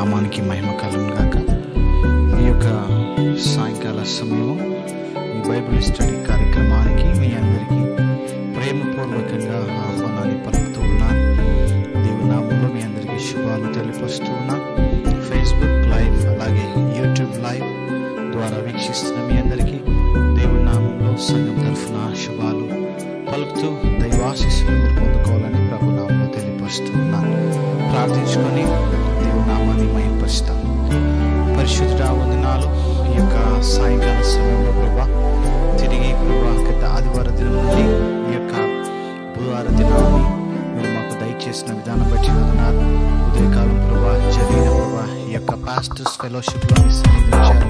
నామానికి మహిమ కలుగును గాక. ఈ యొక్క సాయంకాల సమయము ఈ బైబిల్ స్టడీ కార్యక్రమానికి మీ అందరికీ ప్రేమపూర్వకంగా ఆహ్వానాన్ని పలుకుతూ ఉన్నాను. దేవుని నామంలో మీ అందరికీ శుభాలు తెలియపరుస్తూ ఉన్నాను. ఫేస్బుక్ లైవ్ అలాగే యూట్యూబ్ లైవ్ ద్వారా వీక్షిస్తున్న మీ అందరికీ దేవుని నామంలో సంఘం తరఫున శుభాలు పలుకుతూ దైవాశీస్సులు మీరు పొందుకోవాలని ప్రభు నామంలో తెలియపరుస్తూ ఉన్నాను. ప్రార్థించుకొని దేవుని నామాన్ని మహిమపరుస్తాం. పరిశుద్ధుడా వందనాలు. ఈ యొక్క సాయంకాల సమయంలో ప్రభా తిరిగి ప్రభా గత ఆదివార దినం నుండి ఈ యొక్క బుధవార దినాన్ని మీరు మాకు దయచేసిన విధానం బట్టి వందనాలు. ఉదయకాలం ప్రభా జరిగిన ప్రభా ఈ యొక్క పాస్టర్స్ ఫెలోషిప్లో మీ సన్నిధి ఉంచారు.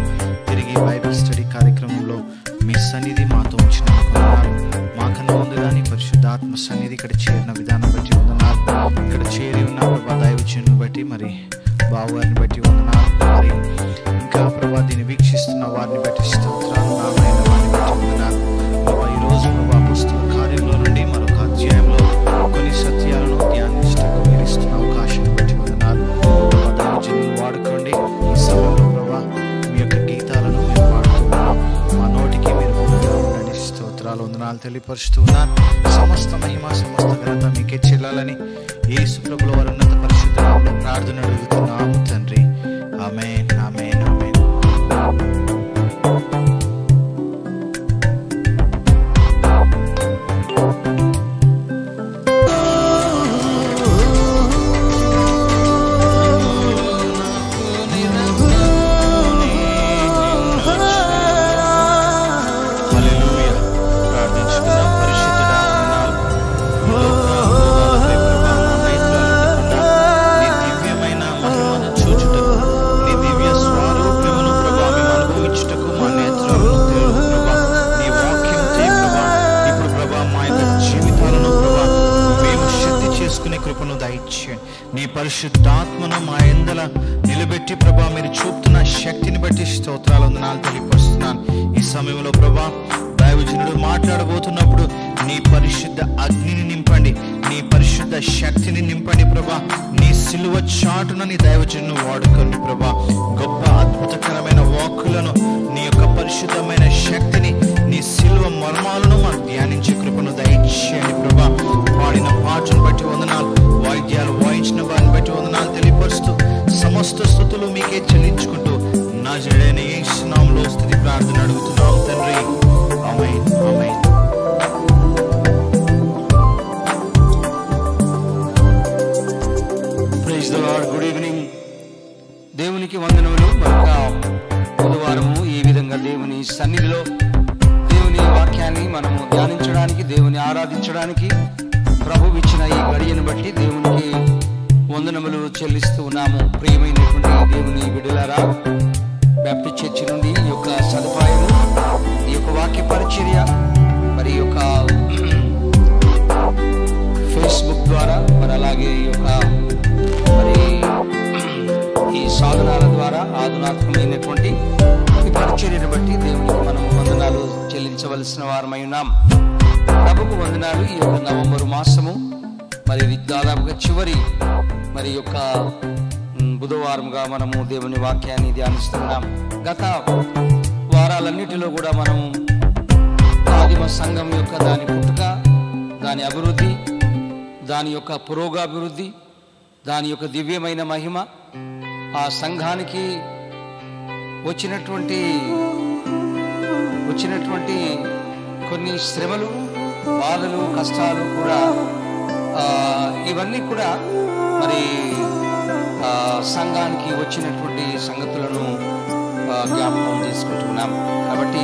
తిరిగి బైబిల్ స్టడీ కార్యక్రమంలో మీ సన్నిధి మాతో ఉంచినందుకు మాకన్నా ముందుగానే పరిశుద్ధాత్మ సన్నిధి ఇక్కడ చేరిన విధానం బట్టి వందనాలు. ఇక్కడ చేరి ఉన్న ప్రభా దైవజనుని బట్టి మరి బావగారిని బట్టి వందనాలు. మరి ఇంకా ప్రభా దీన్ని వీక్షిస్తున్న వారిని బట్టి స్తోత్రాలు. నామైన వారిని బట్టి వందనాలు. ప్రభా ఈరోజు ప్రభా పుస్తక కార్యంలో నుండి మరొక అధ్యాయంలో కొన్ని సత్యాలను ధ్యానించటకు మీరు ఇస్తున్న అవకాశాన్ని బట్టి వందనాలు. ప్రభా దైవజనుని వాడుకోండి. ఈ సమయంలో ప్రభా మీ యొక్క గీతాలను మేము పాడుతున్నాం. మా నోటికి మీరు ఉండండి. స్తోత్రాలు వందనాలు తెలియపరుస్తూ ఉన్నాను. సమస్త మహిమ సమస్త ఘనత మీకే చెల్లాలని యేసు ప్రభుల వారి ఉన్నత పరిశుద్ధ నామములో ప్రార్థన అడుగుతున్నాము తండ్రి. ఆమేన్, ఆమేన్, ఆమేన్. నీ పరిశుద్ధాత్మను మా యందల నిలబెట్టి ప్రభా మీరు చూపుతున్న శక్తిని బట్టి స్తోత్రాలు వందనాలు తెలియపరుస్తున్నాను. ఈ సమయంలో ప్రభా దైవజనుడు మాట్లాడబోతున్నప్పుడు నీ పరిశుద్ధ అగ్నిని నింపండి, నీ పరిశుద్ధ శక్తిని నింపండి ప్రభా. నీ సిలువ చాటున నీ దైవజనుడు వాడుకోండి ప్రభా. గొప్ప అద్భుతకరమైన వాక్కులను నీ యొక్క పరిశుద్ధమైన శక్తిని నీ సిలువ మర్మాలను మాకు ధ్యానించే కృపను దయచేయండి ప్రభా. పాడిన పాటను బట్టి వందనాలు, వాయిద్యాలు వాయించిన వారిని బట్టి వందనాలు తెలియపరుస్తూ సమస్త స్తుతులు మీకే చెల్లించుకుంటూ నజరేయుడైన యేసు నామములో స్తుతి ప్రార్థన అడుగుతున్నాం తండ్రి. ఆమేన్, ఆమేన్. Praise the lord. Good evening. దేవునికి వందనములు. మరొక బుధవారము ఈ విధంగా దేవుని సన్నిధిలో దేవుని వాక్యాన్ని మనము ధ్యానించడానికి, దేవుని ఆరాధించడానికి ప్రభువు ఇచ్చిన ఈ గడియను బట్టి దేవునికి వందనములు చెల్లిస్తూ ఉన్నాము. ప్రియమైనటువంటి దేవుని బిడ్డలారా, బ్యాప్టిస్ట్ చర్చి నుండి ఈ యొక్క సదుపాయము, ఈ యొక్క వాక్య పరిచర్య, మరి ఈ యొక్క ఫేస్బుక్ ద్వారా, మరి అలాగే ఈ యొక్క మరి ఈ సాధనాల ద్వారా ఆధునాత్మకమైనటువంటి ఈ పరిచర్యను బట్టి దేవునికి మనం వందనాలు చెల్లించవలసిన వారమై ఉన్నాం. ప్రభుకు వందనాలు. ఈ యొక్క నవంబరు మాసము మరి దాదాపుగా చివరి మరి యొక్క బుధవారంగా మనము దేవుని వాక్యాన్ని ధ్యానిస్తున్నాం. గత వారాలన్నిటిలో కూడా మనము ఆదిమ సంఘం యొక్క దాని పుట్టుక, దాని అభివృద్ధి, దాని యొక్క పురోగాభివృద్ధి, దాని యొక్క దివ్యమైన మహిమ, ఆ సంఘానికి వచ్చినటువంటి కొన్ని శ్రమలు, బాధలు, కష్టాలు కూడా ఇవన్నీ కూడా మరి సంఘానికి వచ్చినటువంటి సంగతులను జ్ఞాపకం చేసుకుంటున్నాం. కాబట్టి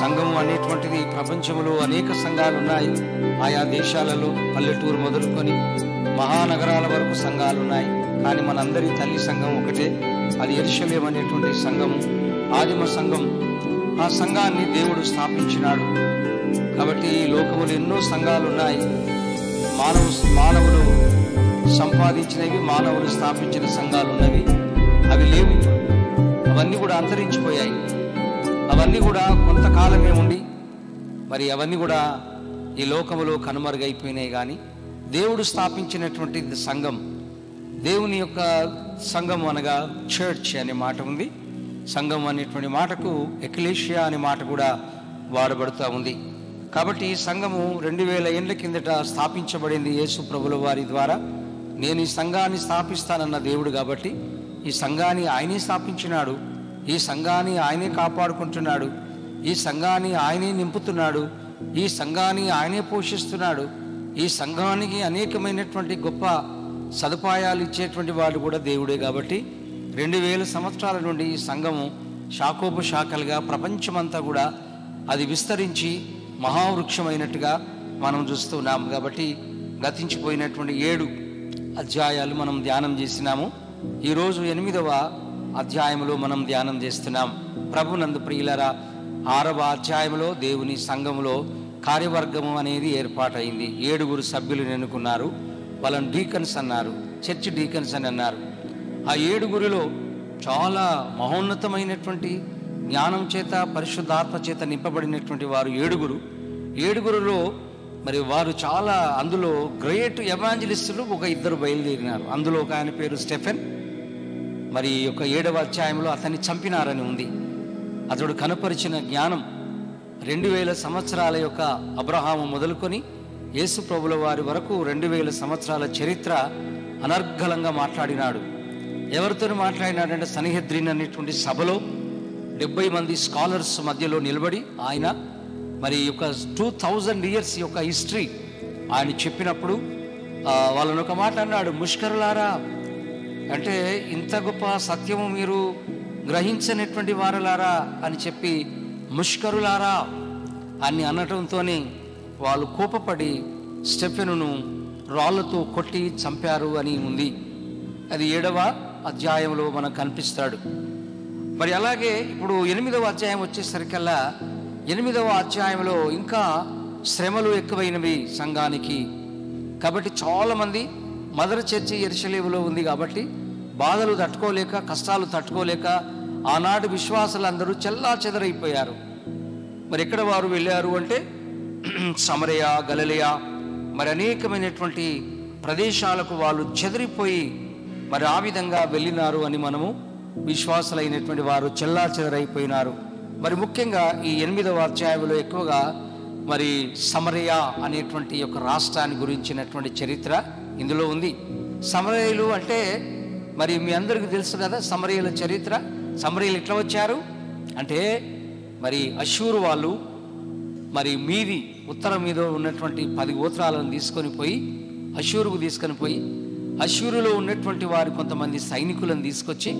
సంఘం అనేటువంటిది ప్రపంచంలో అనేక సంఘాలు ఉన్నాయి. ఆయా దేశాలలో పల్లెటూరు మొదలుకొని మహానగరాల వరకు సంఘాలు ఉన్నాయి. కానీ మనందరి తల్లి సంఘం ఒకటే, అది యెరూషలేము అనేటువంటి సంఘము, ఆదిమ సంఘం. ఆ సంఘాన్ని దేవుడు స్థాపించినాడు. కాబట్టి ఈ లోకములు ఎన్నో సంఘాలు ఉన్నాయి. మానవులు సంపాదించినవి, మానవులు స్థాపించిన సంఘాలు ఉన్నవి. అవి లేవు, అవన్నీ కూడా అంతరించిపోయాయి. అవన్నీ కూడా కొంతకాలమే ఉండి మరి అవన్నీ కూడా ఈ లోకములో కనుమరుగైపోయినాయి. కానీ దేవుడు స్థాపించినటువంటి సంఘం, దేవుని యొక్క సంఘం అనగా చర్చ్ అనే మాట ఉంది. సంఘం అనేటువంటి మాటకు ఎక్లేషియా అనే మాట కూడా వాడబడుతూ ఉంది. కాబట్టి సంఘము 2000 ఏళ్ల కిందట స్థాపించబడింది యేసు ప్రభుల వారి ద్వారా. నేను ఈ సంఘాన్ని స్థాపిస్తానన్న దేవుడు కాబట్టి ఈ సంఘాన్ని ఆయనే స్థాపించినాడు, ఈ సంఘాన్ని ఆయనే కాపాడుకుంటున్నాడు, ఈ సంఘాన్ని ఆయనే నింపుతున్నాడు, ఈ సంఘాన్ని ఆయనే పోషిస్తున్నాడు. ఈ సంఘానికి అనేకమైనటువంటి గొప్ప సదుపాయాలు ఇచ్చేటువంటి వాడు కూడా దేవుడే. కాబట్టి 2000 సంవత్సరాల నుండి ఈ సంఘము శాఖోపశాఖలుగా ప్రపంచమంతా కూడా అది విస్తరించి మహావృక్షమైనట్టుగా మనం చూస్తున్నాం. కాబట్టి గతించిపోయినటువంటి 7 అధ్యాయాలు మనం ధ్యానం చేసినాము. ఈరోజు 8వ అధ్యాయంలో మనం ధ్యానం చేస్తున్నాం. ప్రభునందు ప్రియులరా, 6వ అధ్యాయంలో దేవుని సంఘములో కార్యవర్గము అనేది ఏర్పాటైంది. 7 సభ్యులు ఎన్నుకున్నారు. వాళ్ళని డీకన్స్ అన్నారు, చర్చ్ డీకన్స్ అని అన్నారు. ఆ 7 చాలా మహోన్నతమైనటువంటి జ్ఞానం చేత పరిశుద్ధాత్మ చేత నింపబడినటువంటి వారు 7. మరి వారు చాలా, అందులో గ్రేట్ ఎవాంజలిస్టులు ఒక 2 బయలుదేరినారు. అందులో ఒక ఆయన పేరు స్టెఫెన్. మరి ఒక 7వ అధ్యాయంలో అతన్ని చంపినారని ఉంది. అతడు కనపరిచిన జ్ఞానం 2000 సంవత్సరాల యొక్క అబ్రహాము మొదలుకొని యేసు ప్రభుల వారి వరకు 2000 సంవత్సరాల చరిత్ర అనర్గళంగా మాట్లాడినాడు. ఎవరితో మాట్లాడినాడంటే సన్హెద్రిన్ అనేటువంటి సభలో 70 మంది స్కాలర్స్ మధ్యలో నిలబడి ఆయన మరి యొక్క 2000 years యొక్క హిస్టరీ ఆయన చెప్పినప్పుడు వాళ్ళని ఒక మాట అన్నాడు, ముష్కరులారా, అంటే ఇంత గొప్ప సత్యము మీరు గ్రహించనటువంటి వారలారా అని చెప్పి ముష్కరులారా అని అనటంతోనే వాళ్ళు కోపపడి స్టెఫెనును రాళ్లతో కొట్టి చంపారు అని ఉంది. అది 7వ అధ్యాయంలో మనకు కనిపిస్తాడు. మరి అలాగే ఇప్పుడు 8వ అధ్యాయం వచ్చేసరికల్లా 8వ అధ్యాయంలో ఇంకా శ్రమలు ఎక్కువైనవి సంఘానికి. కాబట్టి చాలామంది మదర్ చర్చి యెరూషలేములో ఉంది కాబట్టి బాధలు తట్టుకోలేక, కష్టాలు తట్టుకోలేక ఆనాటి విశ్వాసులందరూ చెల్లా చెదరైపోయారు. మరి ఎక్కడ వారు వెళ్ళారు అంటే సమరయ, గలిలయ, మరి అనేకమైనటువంటి ప్రదేశాలకు వాళ్ళు చెదిరిపోయి మరి ఆ విధంగా వెళ్ళినారు అని మనము విశ్వాసులైనటువంటి వారు చెల్లా చెదరైపోయినారు. మరి ముఖ్యంగా ఈ 8వ అధ్యాయంలో ఎక్కువగా మరి సమరయ అనేటువంటి యొక్క రాష్ట్రాన్ని గురించినటువంటి చరిత్ర ఇందులో ఉంది. సమరయులు అంటే మరి మీ అందరికీ తెలుసు కదా సమరయుల చరిత్ర. సమరయులు ఎట్లా వచ్చారు అంటే మరి అష్షూరు వాళ్ళు మరి ఉత్తరం మీద ఉన్నటువంటి 10 గోత్రాలను తీసుకొని పోయి అష్షూరుకు తీసుకొని పోయి అష్షూరులో ఉన్నటువంటి వారి కొంతమంది సైనికులను తీసుకొచ్చి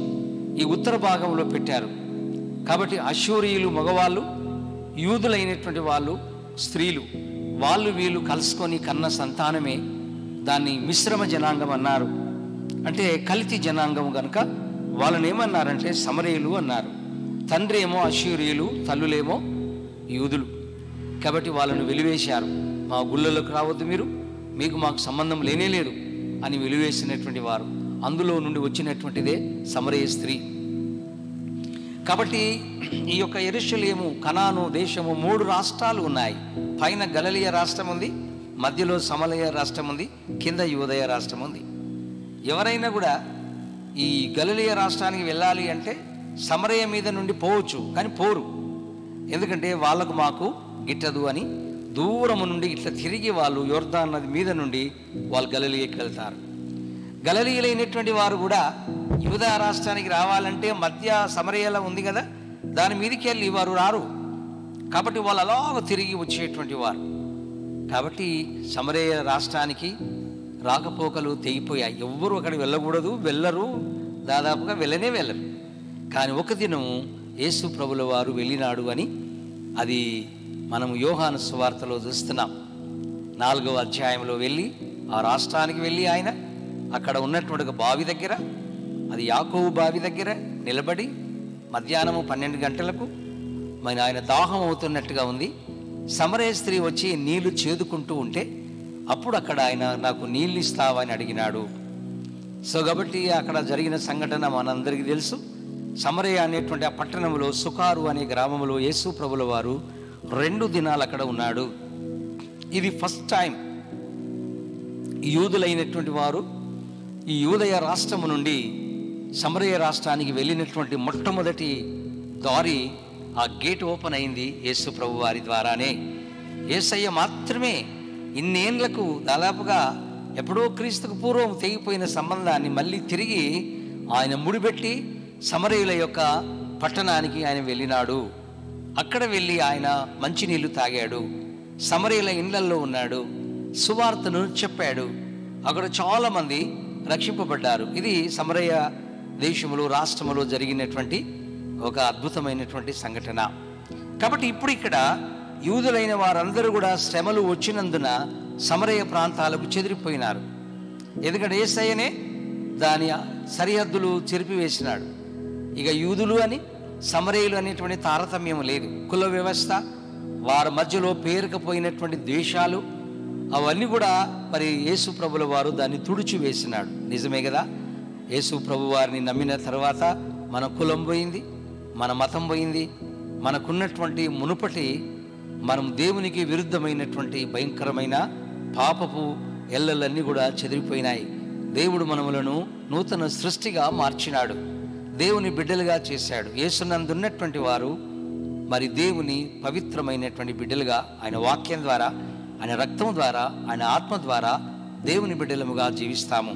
ఈ ఉత్తర భాగంలో పెట్టారు. కాబట్టి అష్షూరీయులు మగవాళ్ళు, యూదులైనటువంటి వాళ్ళు స్త్రీలు, వీళ్ళు కలుసుకొని కన్న సంతానమే దాన్ని మిశ్రమ జనాంగం అన్నారు. అంటే కల్తీ జనాంగం కనుక వాళ్ళని ఏమన్నారంటే సమరయులు అన్నారు. తండ్రి ఏమో అష్షూరీయులు, తల్లులేమో యూదులు. కాబట్టి వాళ్ళను వెలివేశారు. మా గుళ్ళలోకి రావద్దు, మీకు మాకు సంబంధం లేనే లేదు అని వెలివేసినటువంటి వారు. అందులో నుండి వచ్చినటువంటిదే సమరయ స్త్రీ. కాబట్టి ఈ యొక్క యెరూషలేము, కనాను దేశము 3 రాష్ట్రాలు ఉన్నాయి. పైన గలిలయ రాష్ట్రం ఉంది, మధ్యలో సమరయ రాష్ట్రం ఉంది, కింద యూదయ రాష్ట్రం ఉంది. ఎవరైనా కూడా ఈ గలిలయ రాష్ట్రానికి వెళ్ళాలి అంటే సమరయ మీద నుండి పోవచ్చు, కానీ పోరు. ఎందుకంటే వాళ్ళకు మాకు గిట్టదు అని దూరము నుండి ఇట్లా తిరిగి వాళ్ళు యోర్దాను నది మీద నుండి వాళ్ళు గలిలయకి వెళ్తారు. గలిలయులైనటువంటి వారు కూడా యూదా రాష్ట్రానికి రావాలంటే మధ్య సమరయలో ఉంది కదా, దాని మీదకి వెళ్ళి వారు రారు. కాబట్టి వాళ్ళు అలాగ తిరిగి వచ్చేటువంటి వారు. కాబట్టి సమరయ రాష్ట్రానికి రాకపోకలు తెగిపోయాయి. ఎవ్వరూ అక్కడికి వెళ్ళకూడదు, వెళ్ళరు, దాదాపుగా వెళ్ళరు. కానీ ఒక దినం యేసు ప్రభుల వారు వెళ్ళినాడు అని అది మనము యోహాను సువార్తలో చూస్తున్నాం. 4వ అధ్యాయంలో వెళ్ళి ఆ రాష్ట్రానికి వెళ్ళి ఆయన అక్కడ ఉన్నటువంటి ఒక బావి దగ్గర, అది యాకోబు బావి దగ్గర నిలబడి మధ్యాహ్నము 12 గంటలకు మరి ఆయన దాహం అవుతున్నట్టుగా ఉంది. సమరయ స్త్రీ వచ్చి నీళ్లు చేదుకుంటూ ఉంటే అప్పుడు అక్కడ ఆయన నాకు నీళ్ళు ఇస్తావా అని అడిగినాడు. సో కాబట్టి అక్కడ జరిగిన సంఘటన మనందరికీ తెలుసు. సమరయ అనేటువంటి ఆ పట్టణంలో సుకారు అనే గ్రామంలో యేసు ప్రభుల వారు 2 దినాలు అక్కడ ఉన్నాడు. ఇది ఫస్ట్ టైం యూదులైనటువంటి వారు ఈ యూదయ రాష్ట్రము నుండి సమరయ రాష్ట్రానికి వెళ్ళినటువంటి మొట్టమొదటి దారి, ఆ గేట్ ఓపెన్ అయింది యేసు ప్రభు వారి ద్వారానే. యేసయ్య మాత్రమే ఇన్నేళ్లకు దాదాపుగా ఎప్పుడో క్రీస్తుకు పూర్వం తెగిపోయిన సంబంధాన్ని మళ్ళీ తిరిగి ఆయన ముడిపెట్టి సమరయుల యొక్క పట్టణానికి ఆయన వెళ్ళినాడు. అక్కడ వెళ్ళి ఆయన మంచినీళ్లు తాగాడు, సమరయుల ఇండ్లల్లో ఉన్నాడు, సువార్తను చెప్పాడు. అక్కడ చాలామంది రక్షింపబడ్డారు. ఇది సమరయ దేశములో రాష్ట్రములో జరిగినటువంటి ఒక అద్భుతమైనటువంటి సంఘటన. కాబట్టి ఇప్పుడు ఇక్కడ యూదులైన వారందరూ కూడా శ్రమలు వచ్చినందున సమరయ ప్రాంతాలకు చెదిరిపోయినారు. ఎందుకంటే యేసయ్యనే దాని సరిహద్దులు చెరిపివేసినాడు. ఇక యూదులు అని సమరయులు అనేటువంటి తారతమ్యం లేదు. కుల వ్యవస్థ, వారి మధ్యలో పేరుకపోయినటువంటి ద్వేషాలు, అవన్నీ కూడా మరి యేసు ప్రభుల వారు దాన్ని తుడిచివేసినాడు. నిజమే కదా, యేసు ప్రభు వారిని నమ్మిన తర్వాత మన కులం పోయింది, మన మతం పోయింది, మనకున్నటువంటి మునుపటి మనం దేవునికి విరుద్ధమైనటువంటి భయంకరమైన పాపపు ఎల్లలన్నీ కూడా చెదిరిపోయినాయి. దేవుడు మనములను నూతన సృష్టిగా మార్చినాడు, దేవుని బిడ్డలుగా చేశాడు. యేసునందున్నటువంటి వారు మరి దేవుని పవిత్రమైనటువంటి బిడ్డలుగా ఆయన వాక్యం ద్వారా, ఆయన రక్తం ద్వారా, ఆయన ఆత్మ ద్వారా దేవుని బిడ్డలముగా జీవిస్తాము.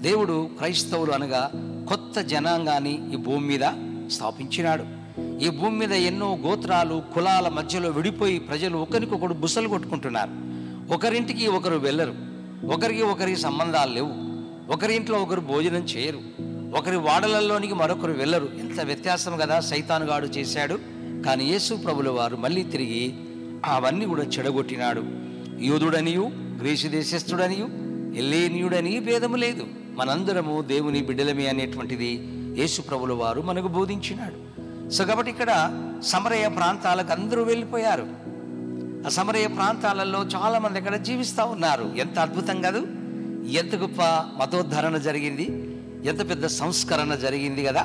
దేవుడు క్రైస్తవులు అనగా కొత్త జనాంగాన్ని ఈ భూమి మీద స్థాపించినాడు. ఈ భూమి మీద ఎన్నో గోత్రాలు, కులాల మధ్యలో విడిపోయి ప్రజలు ఒకరికొకరు బుసలు కొట్టుకుంటున్నారు. ఒకరింటికి ఒకరు వెళ్ళరు, ఒకరికి ఒకరికి సంబంధాలు లేవు, ఒకరి ఇంట్లో ఒకరు భోజనం చేయరు, ఒకరి వాడలలోనికి మరొకరు వెళ్ళరు. ఎంత వ్యత్యాసం కదా సైతానుగాడు చేశాడు. కానీ యేసు ప్రభుల వారు మళ్ళీ తిరిగి అవన్నీ కూడా చెడగొట్టినాడు. యూదుడనియు, గ్రీసు దేశస్థుడనియు, ఎల్లేనీయుడని భేదము లేదు, మనందరము దేవుని బిడ్డలమే అనేటువంటిది యేసు ప్రభుల వారు మనకు బోధించినాడు. సో కాబట్టి ఇక్కడ సమరయ ప్రాంతాలకు అందరూ వెళ్ళిపోయారు. ఆ సమరయ ప్రాంతాలలో చాలామంది అక్కడ జీవిస్తూ ఉన్నారు. ఎంత అద్భుతం కాదు, ఎంత గొప్ప మతోద్ధరణ జరిగింది, ఎంత పెద్ద సంస్కరణ జరిగింది కదా.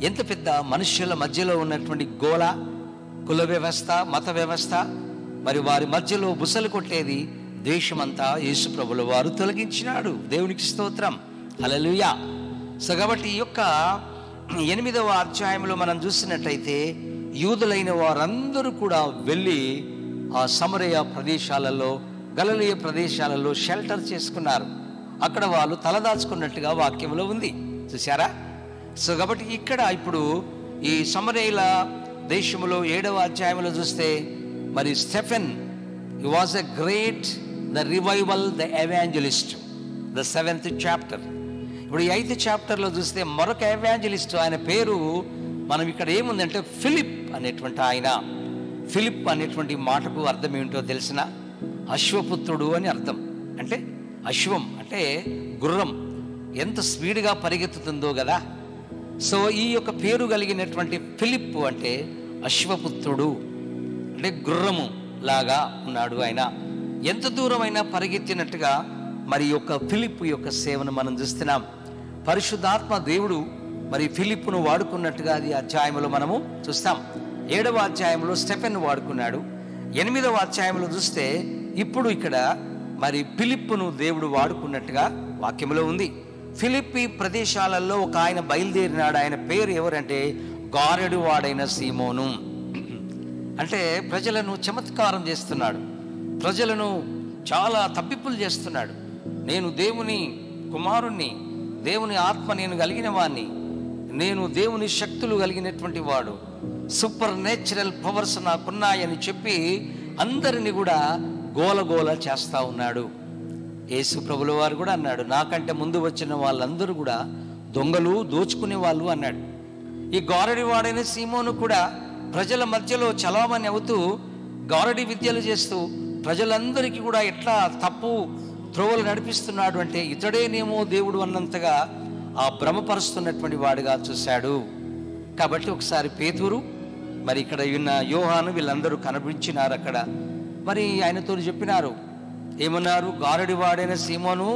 ఎంత పెద్ద మనుష్యుల మధ్యలో ఉన్నటువంటి గోళ, కుల వ్యవస్థ, మత వ్యవస్థ, మరి వారి మధ్యలో బుసలు కొట్టేది ద్వేషమంతా యేసు ప్రభుల వారు తొలగించినాడు. దేవునికి స్తోత్రం, హల్లెలూయా. సో కాబట్టి ఈ యొక్క 8వ అధ్యాయంలో మనం చూసినట్టయితే యూదులైన వారందరూ కూడా వెళ్ళి ఆ సమరయ ప్రదేశాలలో, గలిలయ ప్రదేశాలలో షెల్టర్ చేసుకున్నారు. అక్కడ వాళ్ళు తలదాచుకున్నట్టుగా వాక్యంలో ఉంది, చూసారా. సో కాబట్టి ఇక్కడ ఇప్పుడు ఈ సమరయుల దేశంలో 7వ అధ్యాయంలో చూస్తే మరి Stephen, he was a great the revival the evangelist, the 7th chapter. ఇప్పుడు ఈ 8th చాప్టర్లో చూస్తే మరొక ఎవాంజలిస్ట్, ఆయన పేరు మనం ఇక్కడ ఏముందంటే ఫిలిప్ అనేటువంటి ఆయన. ఫిలిప్ అనేటువంటి మాటకు అర్థం ఏమిటో తెలిసిన, అశ్వపుత్రుడు అని అర్థం. అంటే అశ్వం అంటే గుర్రం, ఎంత స్పీడ్గా పరిగెత్తుతుందో కదా. సో ఈ యొక్క పేరు కలిగినటువంటి ఫిలిప్ అంటే అశ్వపుత్రుడు, అంటే గుర్రము లాగా ఉన్నాడు ఆయన. ఎంత దూరమైనా పరిగెత్తినట్టుగా మరి యొక్క ఫిలిప్ యొక్క సేవను మనం చూస్తున్నాం. పరిశుద్ధాత్మ దేవుడు మరి ఫిలిప్పును వాడుకున్నట్టుగా అది అధ్యాయంలో మనము చూస్తాం. 7వ అధ్యాయంలో స్టెఫెన్ వాడుకున్నాడు. 8వ అధ్యాయంలో చూస్తే ఇప్పుడు ఇక్కడ మరి ఫిలిప్పును దేవుడు వాడుకున్నట్టుగా వాక్యంలో ఉంది. ఫిలిప్పి ప్రదేశాలలో ఒక ఆయన బయలుదేరినాడు. ఆయన పేరు ఎవరంటే గారెడు వాడైన సీమోను. అంటే ప్రజలను చమత్కారం చేస్తున్నాడు, ప్రజలను చాలా తప్పిప్పులు చేస్తున్నాడు. నేను దేవుని కుమారుణ్ణి, దేవుని ఆత్మ నేను కలిగిన వాడిని, నేను దేవుని శక్తులు కలిగినటువంటి వాడు, సూపర్ నేచురల్ పవర్స్ నాకున్నాయని చెప్పి అందరిని కూడా గోలగోల చేస్తూ ఉన్నాడు. యేసు ప్రభుల వారు కూడా అన్నాడు, నాకంటే ముందు వచ్చిన వాళ్ళందరూ కూడా దొంగలు, దోచుకునే వాళ్ళు అన్నాడు. ఈ గారడి వాడైన సీమోను కూడా ప్రజల మధ్యలో చలామణి అవుతూ గారడి విద్యలు చేస్తూ ప్రజలందరికీ కూడా ఎట్లా తప్పు త్రోవలు నడిపిస్తున్నాడు అంటే ఇతడేనేమో దేవుడు అన్నంతగా ఆ భ్రమపరుస్తున్నటువంటి వాడిగా చూశాడు. కాబట్టి ఒకసారి పేతురు, మరి ఇక్కడ ఉన్న యోహాను, వీళ్ళందరూ కనిపించినారు అక్కడ. మరి ఆయనతో చెప్పినారు, ఏమన్నారు, గారడి వాడైన సీమోను,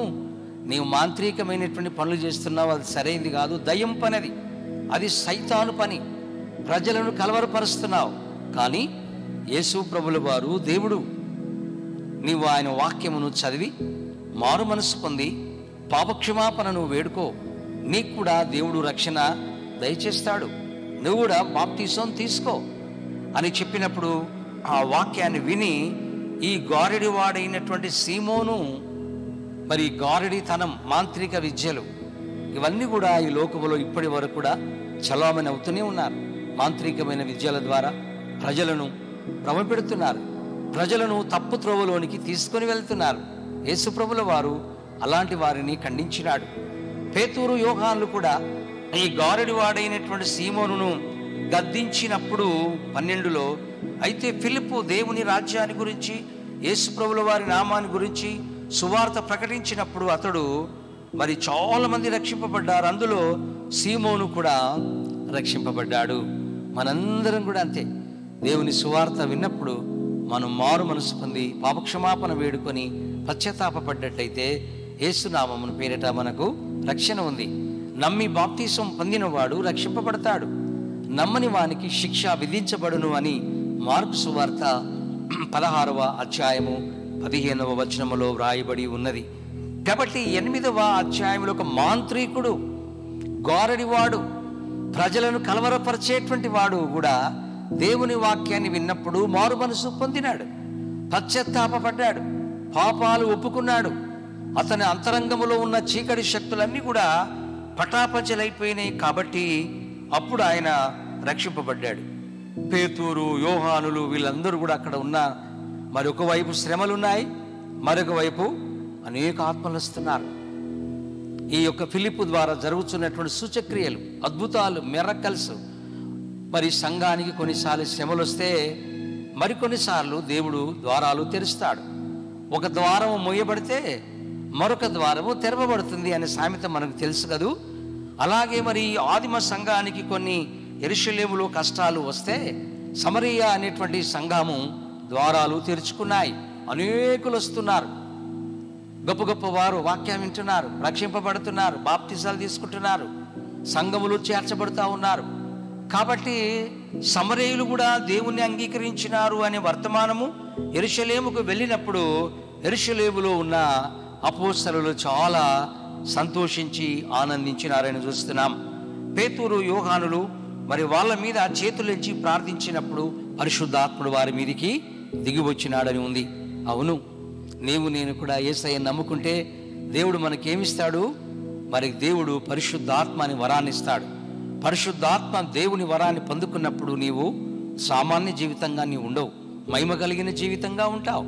నీవు మాంత్రికమైనటువంటి పనులు చేస్తున్నావు, అది సరైనది కాదు, దయ్యం పనిది, అది సైతాను పని, ప్రజలను కలవరపరుస్తున్నావు. కానీ యేసు ప్రభుల వారు దేవుడు, నీవు ఆయన వాక్యమును చదివి మారు మనసు పొంది పాపక్షమాపణ నువ్వు వేడుకో, నీకు కూడా దేవుడు రక్షణ దయచేస్తాడు, నువ్వు కూడా బాప్తీసం తీసుకో అని చెప్పినప్పుడు ఆ వాక్యాన్ని విని ఈ గారడి వాడైనటువంటి సీమోను మరి గారడితనం, మాంత్రిక విద్యలు ఇవన్నీ కూడా ఈ లోకములో ఇప్పటి వరకు కూడా చలామణి అవుతూనే ఉన్నారు. మాంత్రికమైన విద్యల ద్వారా ప్రజలను భ్రమపెడుతున్నారు, ప్రజలను తప్పు త్రోవలోనికి తీసుకొని వెళ్తున్నారు. యేసుప్రభుల వారు అలాంటి వారిని ఖండించినాడు. పేతురు, యోహానులు కూడా ఈ గారడి వాడైనటువంటి సీమోనును గద్దించినప్పుడు 12లో, అయితే ఫిలిప్పు దేవుని రాజ్యాన్ని గురించి, యేసుప్రభుల వారి నామాన్ని గురించి సువార్త ప్రకటించినప్పుడు అతడు మరి చాలా మంది రక్షింపబడ్డారు. అందులో సీమోను కూడా రక్షింపబడ్డాడు. మనందరం కూడా అంతే. దేవుని సువార్త విన్నప్పుడు మనం మారు మనసు పొంది పాపక్షమాపణ వేడుకొని పశ్చాత్తాపపడ్డట్టయితే యేసునామమును పేరిట మనకు రక్షణ ఉంది. నమ్మి బాప్తీసం పొందినవాడు రక్షింపబడతాడు, నమ్మని వానికి శిక్ష విధించబడును అని మార్కు సువార్త 16వ అధ్యాయము 15వ వచనములో వ్రాయబడి ఉన్నది. కాబట్టి 8వ అధ్యాయంలో ఒక మాంత్రికుడు, గారడివాడు, ప్రజలను కలవరపరిచేటువంటి వాడు కూడా దేవుని వాక్యాన్ని విన్నప్పుడు మారు మనసు పొందినాడు, పశ్చాత్తాపపడ్డాడు, పాపాలు ఒప్పుకున్నాడు. అతని అంతరంగములో ఉన్న చీకటి శక్తులన్నీ కూడా పటాపంచలైపోయినాయి. కాబట్టి అప్పుడు ఆయన రక్షింపబడ్డాడు. పేతురు, యోహానులు వీళ్ళందరూ కూడా అక్కడ ఉన్న మరొక వైపు శ్రమలున్నాయి, మరొక వైపు అనేక ఆత్మలు వస్తున్నారు. ఈ యొక్క ఫిలిప్పు ద్వారా జరుగుతున్నటువంటి సూచక్రియలు, అద్భుతాలు, మిరకల్స్, మరి సంఘానికి కొన్నిసార్లు శ్రమలు వస్తే మరికొన్నిసార్లు దేవుడు ద్వారాలు తెరుస్తాడు. ఒక ద్వారము మూయబడితే మరొక ద్వారము తెరవబడుతుంది అనే సామెత మనకు తెలుసు కదూ. అలాగే మరి ఆదిమ సంఘానికి కొన్ని యెరూషలేములో కష్టాలు వస్తే సమరియా అనేటువంటి సంఘము ద్వారాలు తెరుచుకున్నాయి. అనేకులు వస్తున్నారు, గొప్ప గొప్ప వారు వాక్యం వింటున్నారు, రక్షింపబడుతున్నారు, బాప్తిసాలు తీసుకుంటున్నారు, సంఘములు చేర్చబడుతూ ఉన్నారు. కాబట్టి సమరయులు కూడా దేవుణ్ణి అంగీకరించినారు అనే వర్తమానము యెరూషలేముకు వెళ్ళినప్పుడు యెరూషలేములో ఉన్న అపోస్తలులు చాలా సంతోషించి ఆనందించినారని చూస్తున్నాం. పేతురు, యోహానులు మరి వాళ్ళ మీద చేతులెంచి ప్రార్థించినప్పుడు పరిశుద్ధాత్ముడు వారి మీదికి దిగి వచ్చినాడని ఉంది. అవును, నీవు నేను కూడా యేసయ్యను నమ్ముకుంటే దేవుడు మనకేమిస్తాడు? మరి దేవుడు పరిశుద్ధాత్మ అని వరాన్ని ఇస్తాడు. పరిశుద్ధాత్మ దేవుని వరాన్ని పొందుకున్నప్పుడు నీవు సామాన్య జీవితంగా నీవు ఉండవు, మహిమ కలిగిన జీవితంగా ఉంటావు.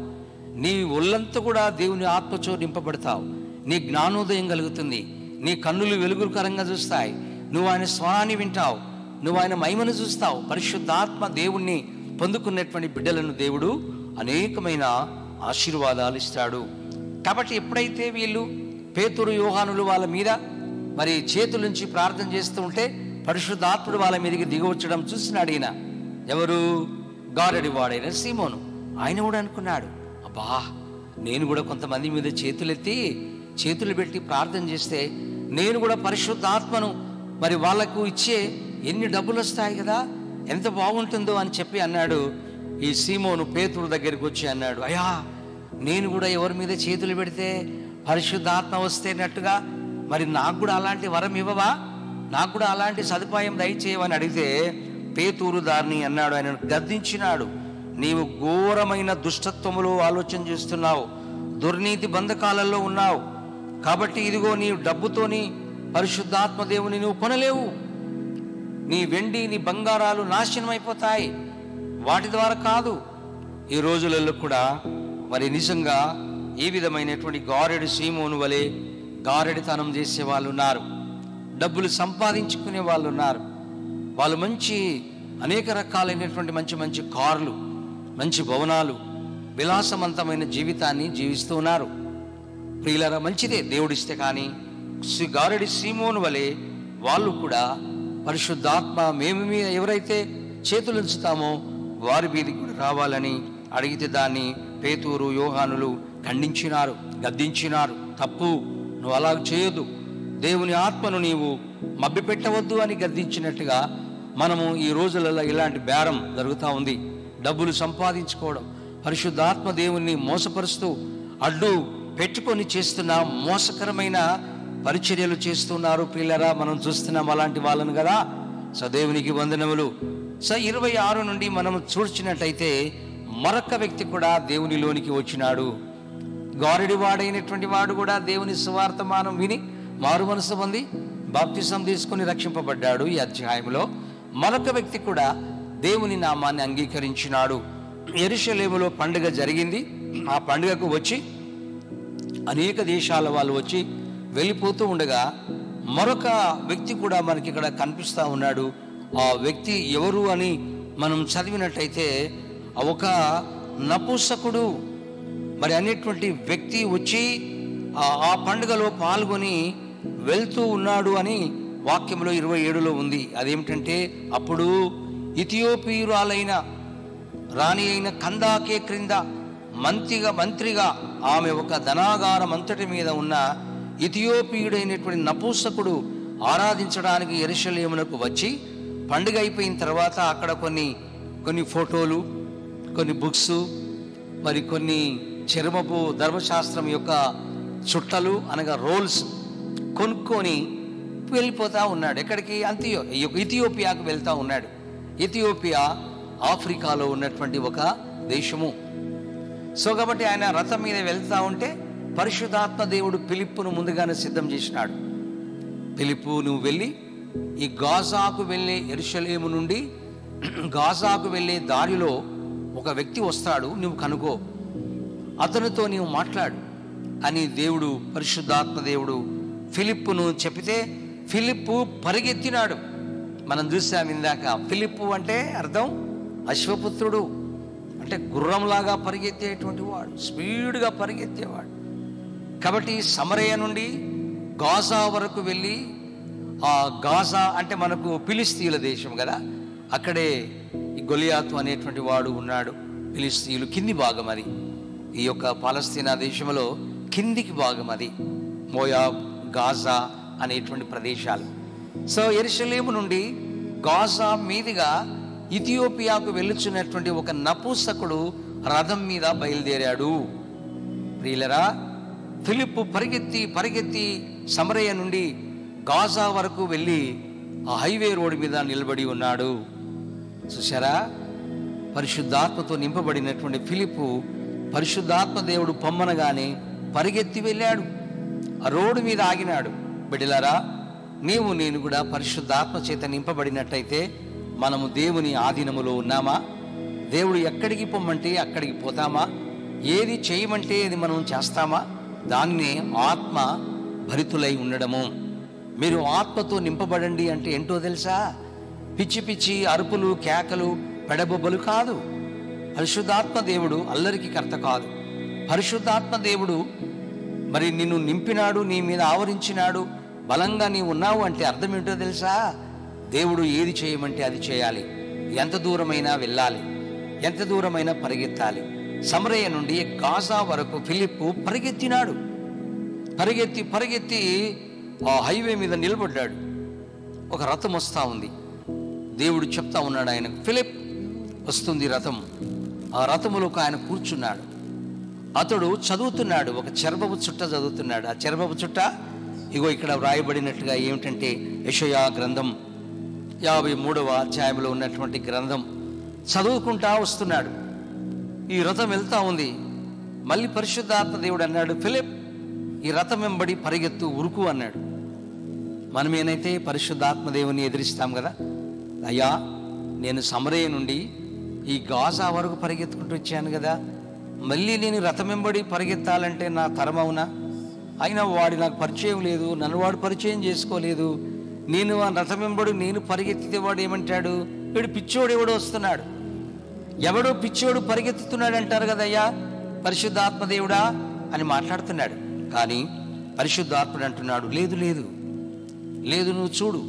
నీ ఒళ్ళంతా కూడా దేవుని ఆత్మచో నింపబడతావు, నీ జ్ఞానోదయం కలుగుతుంది, నీ కన్నులు వెలుగుకరంగా చూస్తాయి, నువ్వు ఆయన స్వరాన్ని వింటావు, నువ్వు ఆయన మహిమను చూస్తావు. పరిశుద్ధాత్మ దేవుణ్ణి పొందుకున్నటువంటి బిడ్డలను దేవుడు అనేకమైన ఆశీర్వాదాలు ఇస్తాడు. కాబట్టి ఎప్పుడైతే వీళ్ళు పేతురు, యోహానులు వాళ్ళ మీద మరి చేతుల నుంచి ప్రార్థన చేస్తూ ఉంటే పరిశుద్ధాత్ముడు వాళ్ళ మీదకి దిగవచ్చడం చూసినాడు ఈయన. ఎవరు? గారడి వాడైన సీమోను. ఆయన కూడా అనుకున్నాడు, అబ్బా నేను కూడా కొంతమంది మీద చేతులు పెట్టి ప్రార్థన చేస్తే నేను కూడా పరిశుద్ధాత్మను మరి వాళ్లకు ఇచ్చే ఎన్ని డబ్బులు వస్తాయి కదా, ఎంత బాగుంటుందో అని చెప్పి అన్నాడు. ఈ సీమోను పేతురు దగ్గరికి వచ్చి అన్నాడు, అయ్యా నేను కూడా ఎవరి మీద చేతులు పెడితే పరిశుద్ధాత్మ వస్తేనట్టుగా మరి నాకు కూడా అలాంటి వరం ఇవ్వవా, నాకు కూడా అలాంటి సదుపాయం దయచేయమని అడిగితే పేతురు దాన్ని అన్నాడు, ఆయన గద్దించినాడు, నీవు ఘోరమైన దుష్టత్వములో ఆలోచన చేస్తున్నావు, దుర్నీతి బంధకాలలో ఉన్నావు. కాబట్టి ఇదిగో నీ డబ్బుతోని పరిశుద్ధాత్మ దేవుని నువ్వు కొనలేవు. నీ వెండి, నీ బంగారాలు నాశనం అయిపోతాయి, వాటి ద్వారా కాదు. ఈ రోజులలో కూడా మరి నిజంగా ఈ విధమైనటువంటి గారెడి సీమోను వలె గారెడితనం చేసే వాళ్ళు ఉన్నారు, డబ్బులు సంపాదించుకునే వాళ్ళు ఉన్నారు. వాళ్ళు అనేక రకాలైనటువంటి మంచి కార్లు, మంచి భవనాలు, విలాసవంతమైన జీవితాన్ని జీవిస్తూ ఉన్నారు. ప్రియులారా, మంచిదే దేవుడిస్తే. కానీ గారెడి సీమోను వలె వాళ్ళు కూడా పరిశుద్ధాత్మ మేము మీద ఎవరైతే చేతులు ఉంచుతామో వారి మీదకి కూడా రావాలని అడిగితే దాన్ని పేతురు, యోహానులు ఖండించినారు, గద్దించినారు. తప్పు, నువ్వు అలా చేయొద్దు, దేవుని ఆత్మను నీవు మభ్యపెట్టవద్దు అని గద్దించినట్టుగా మనము ఈ రోజులలో ఇలాంటి బేరం జరుగుతూ ఉంది. డబ్బులు సంపాదించుకోవడం, పరిశుద్ధాత్మ దేవుణ్ణి మోసపరుస్తూ అడ్డు పెట్టుకొని చేస్తున్న మోసకరమైన పరిచర్యలు చేస్తున్నారు ప్రియులారా, మనం చూస్తున్నాం అలాంటి వాళ్ళను కదా. సో దేవునికి వందనములు. సో 26 నుండి మనం చూసినట్లయితే మరొక వ్యక్తి కూడా దేవునిలోనికి వచ్చినాడు. గారడి వాడైనటువంటి వాడు కూడా దేవుని సువార్తమానం విని మారు మనసు పొంది బాప్తిసం తీసుకుని రక్షింపబడ్డాడు. ఈ అధ్యాయంలో మరొక వ్యక్తి కూడా దేవుని నామాన్ని అంగీకరించినాడు. యెరూషలేములో పండుగ జరిగింది. ఆ పండుగకు వచ్చి అనేక దేశాల వాళ్ళు వచ్చి వెళ్ళిపోతూ ఉండగా మరొక వ్యక్తి కూడా మనకి ఇక్కడ కనిపిస్తూ ఉన్నాడు. ఆ వ్యక్తి ఎవరు అని మనం చదివినట్టయితే ఒక నపుంసకుడు మరి అనేటువంటి వ్యక్తి వచ్చి ఆ పండుగలో పాల్గొని వెళ్తూ ఉన్నాడు అని వాక్యంలో 27లో ఉంది. అదేమిటంటే, అప్పుడు ఇథియోపియురాలైన రాణి అయిన కందాకే క్రింద మంత్రిగా ఆమె ఒక ధనాగారం అంతటి మీద ఉన్న ఇథియోపియుడైనటువంటి నపుంసకుడు ఆరాధించడానికి యెరూషలేమునకు వచ్చి పండుగ అయిపోయిన తర్వాత అక్కడ కొన్ని ఫోటోలు, కొన్ని బుక్స్, మరి కొన్ని చర్మపు ధర్మశాస్త్రం యొక్క చుట్టలు అనగా రోల్స్ కొనుక్కొని వెళ్ళిపోతూ ఉన్నాడు. ఎక్కడికి? ఇథియోపియాకు వెళ్తూ ఉన్నాడు. ఇథియోపియా ఆఫ్రికాలో ఉన్నటువంటి ఒక దేశము. సో కాబట్టి ఆయన రథం మీద వెళ్తూ ఉంటే పరిశుద్ధాత్మ దేవుడు ఫిలిప్పును ముందుగానే సిద్ధం చేసినాడు. ఫిలిప్పు, నువ్వు వెళ్ళి ఈ గాజాకు వెళ్ళే యెరూషలేము నుండి గాజాకు వెళ్ళే దారిలో ఒక వ్యక్తి వస్తాడు, నువ్వు కనుగో, అతనితో నీవు మాట్లాడు అని దేవుడు, పరిశుద్ధాత్మ దేవుడు ఫిలిప్పును చెప్తే ఫిలిప్పు పరిగెత్తినాడు. మనం చూసాం ఇందాక. ఫిలిప్పు అంటే అర్థం అశ్వపుత్రుడు, అంటే గుర్రంలాగా పరిగెత్తేటువంటి వాడు, స్పీడ్గా పరిగెత్తేవాడు. కాబట్టి సమరయ నుండి గాజా వరకు వెళ్ళి, ఆ గాజా అంటే మనకు ఫిలిస్తీయుల దేశం కదా, అక్కడే ఈ గొలియాతు అనేటువంటి వాడు ఉన్నాడు. ఫిలిస్తీయులు కింది భాగం అది. ఈ యొక్క పాలస్తీనా దేశంలో కిందికి భాగం అది, మోయాబ్, గాజా అనేటువంటి ప్రదేశాలు. సో యెరూషలేము నుండి గాజా మీదుగా ఇథియోపియాకు వెళ్ళుచున్నటువంటి ఒక నపుంసకుడు రథం మీద బయలుదేరాడు. ప్రియులరా, ఫిలిప్పు పరిగెత్తి సమరయ నుండి గాజా వరకు వెళ్ళి ఆ హైవే రోడ్డు మీద నిలబడి ఉన్నాడు. చూసారా, పరిశుద్ధాత్మతో నింపబడినటువంటి ఫిలిప్పు పరిశుద్ధాత్మ దేవుడు పొమ్మనగానే పరిగెత్తి వెళ్ళాడు. ఆ రోడ్డు మీద ఆగినాడు. బిడ్డలారా, నేను కూడా పరిశుద్ధాత్మ చేత నింపబడినట్టయితే మనము దేవుని ఆధీనములో ఉన్నామా? దేవుడు ఎక్కడికి పొమ్మంటే అక్కడికి పోతామా? ఏది చేయమంటే అది మనం చేస్తామా? దాన్నే ఆత్మ భరితులై ఉండడము. మీరు ఆత్మతో నింపబడండి అంటే ఏంటో తెలుసా? పిచ్చి అరుపులు, కేకలు, పెడబొబ్బలు కాదు. పరిశుద్ధాత్మ దేవుడు అల్లరికి కర్త కాదు. పరిశుద్ధాత్మ దేవుడు మరి నిన్ను నింపినాడు, నీ మీద ఆవరించినాడు, బలంగా నీవు ఉన్నావు అంటే అర్థం ఏంటో తెలుసా? దేవుడు ఏది చేయమంటే అది చేయాలి. ఎంత దూరమైనా వెళ్ళాలి, ఎంత దూరమైనా పరిగెత్తాలి. సమరయ నుండి గాజా వరకు ఫిలిప్పు పరిగెత్తినాడు. పరిగెత్తి ఆ హైవే మీద నిలబడ్డాడు. ఒక రథం వస్తూ ఉంది. దేవుడు చెప్తా ఉన్నాడు ఆయనకు, ఫిలిప్, వస్తుంది రథం. ఆ రథములోకి ఆయన కూర్చున్నాడు. అతడు చదువుతున్నాడు, ఒక చెరబపు చుట్ట చదువుతున్నాడు. ఆ చెరబపు చుట్ట ఇగో ఇక్కడ వ్రాయబడినట్టుగా ఏమిటంటే యెషయా గ్రంథం 53వ అధ్యాయంలో ఉన్నటువంటి గ్రంథం చదువుకుంటా వస్తున్నాడు. ఈ రథం వెళ్తా ఉంది. మళ్ళీ పరిశుద్ధాత్మ దేవుడు అన్నాడు, ఫిలిప్, ఈ రథం వెంబడి పరిగెత్తు, ఉరుకు అన్నాడు. మనమేనైతే పరిశుద్ధాత్మ దేవుని ఎదిరిస్తాం కదా. అయ్యా, నేను సమరయ నుండి ఈ గాజా వరకు పరిగెత్తుకుంటూ వచ్చాను కదా, మళ్ళీ నేను రథం వెంబడి పరిగెత్తాలంటే నా తరమవునా? అయినా వాడు నాకు పరిచయం లేదు, నన్ను వాడు పరిచయం చేసుకోలేదు. నేను ఆ రథం వెంబడి నేను పరిగెత్తితే వాడు ఏమంటాడు? వీడు పిచ్చోడు ఎవడో వస్తున్నాడు, ఎవడో పిచ్చోడు పరిగెత్తుతున్నాడు అంటారు కదయ్యా పరిశుద్ధాత్మ దేవుడా అని మాట్లాడుతున్నాడు. కానీ పరిశుద్ధాత్ముడు అంటున్నాడు, లేదు లేదు లేదు, నువ్వు చూడు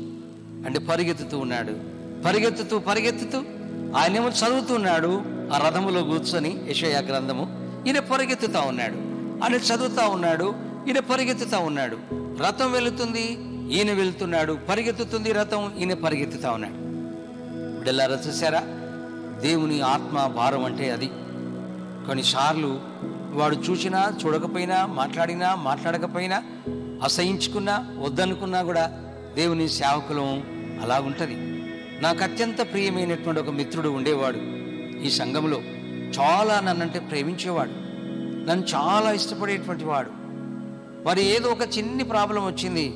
అంటే పరిగెత్తుతూ ఉన్నాడు. పరిగెత్తుతూ ఆయనేమో చదువుతున్నాడు ఆ రథములో కూర్చొని యెషయా గ్రంథము. ఈయన పరిగెత్తుతా ఉన్నాడు, ఆయన చదువుతా ఉన్నాడు, ఈయన పరిగెత్తుతా ఉన్నాడు. రథం వెళుతుంది, ఈయన వెళుతున్నాడు. పరిగెత్తుతుంది రథం, ఈయన పరిగెత్తుతా ఉన్నాడు. బిడ్డలారా, చూసారా, దేవుని ఆత్మ భారం అంటే అది. కొన్నిసార్లు వాడు చూసినా చూడకపోయినా, మాట్లాడినా మాట్లాడకపోయినా అసహించుకున్నా వద్దనుకున్నా కూడా దేవుని సేవకులం అలాగుంటుంది. నాకు అత్యంత ప్రియమైనటువంటి ఒక మిత్రుడు ఉండేవాడు ఈ సంఘంలో. చాలా నన్నంటే ప్రేమించేవాడు, నన్ను చాలా ఇష్టపడేటువంటి వాడు. మరి ఏదో ఒక చిన్ని ప్రాబ్లం వచ్చింది,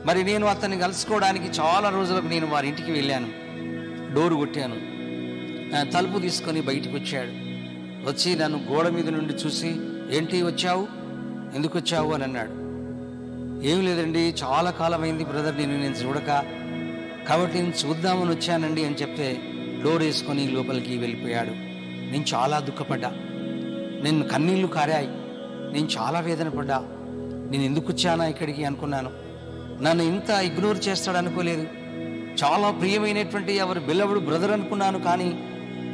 మరి నేను అతన్ని కలుసుకోవడానికి చాలా రోజులకు నేను వారి ఇంటికి వెళ్ళాను. డోరు కొట్టాను, తలుపు తీసుకొని బయటికి వచ్చాడు. వచ్చి నన్ను గోడ మీద నుండి చూసి, ఏంటి వచ్చావు, ఎందుకు వచ్చావు అని అన్నాడు. ఏం లేదండి, చాలా కాలమైంది బ్రదర్ నేను చూడక, కాబట్టి నేను చూద్దామని వచ్చానండి అని చెప్తే డోర్ వేసుకొని లోపలికి వెళ్ళిపోయాడు. నేను చాలా దుఃఖపడ్డా, నేను కన్నీళ్లు కారాయి, నేను చాలా వేదన పడ్డా. నేను ఎందుకు వచ్చానా ఇక్కడికి అనుకున్నాను. నన్ను ఇంత ఇగ్నోర్ చేస్తాడు అనుకోలేదు. చాలా ప్రియమైనటువంటి ఎవరు బిల్లవుడు బ్రదర్ అనుకున్నాను, కానీ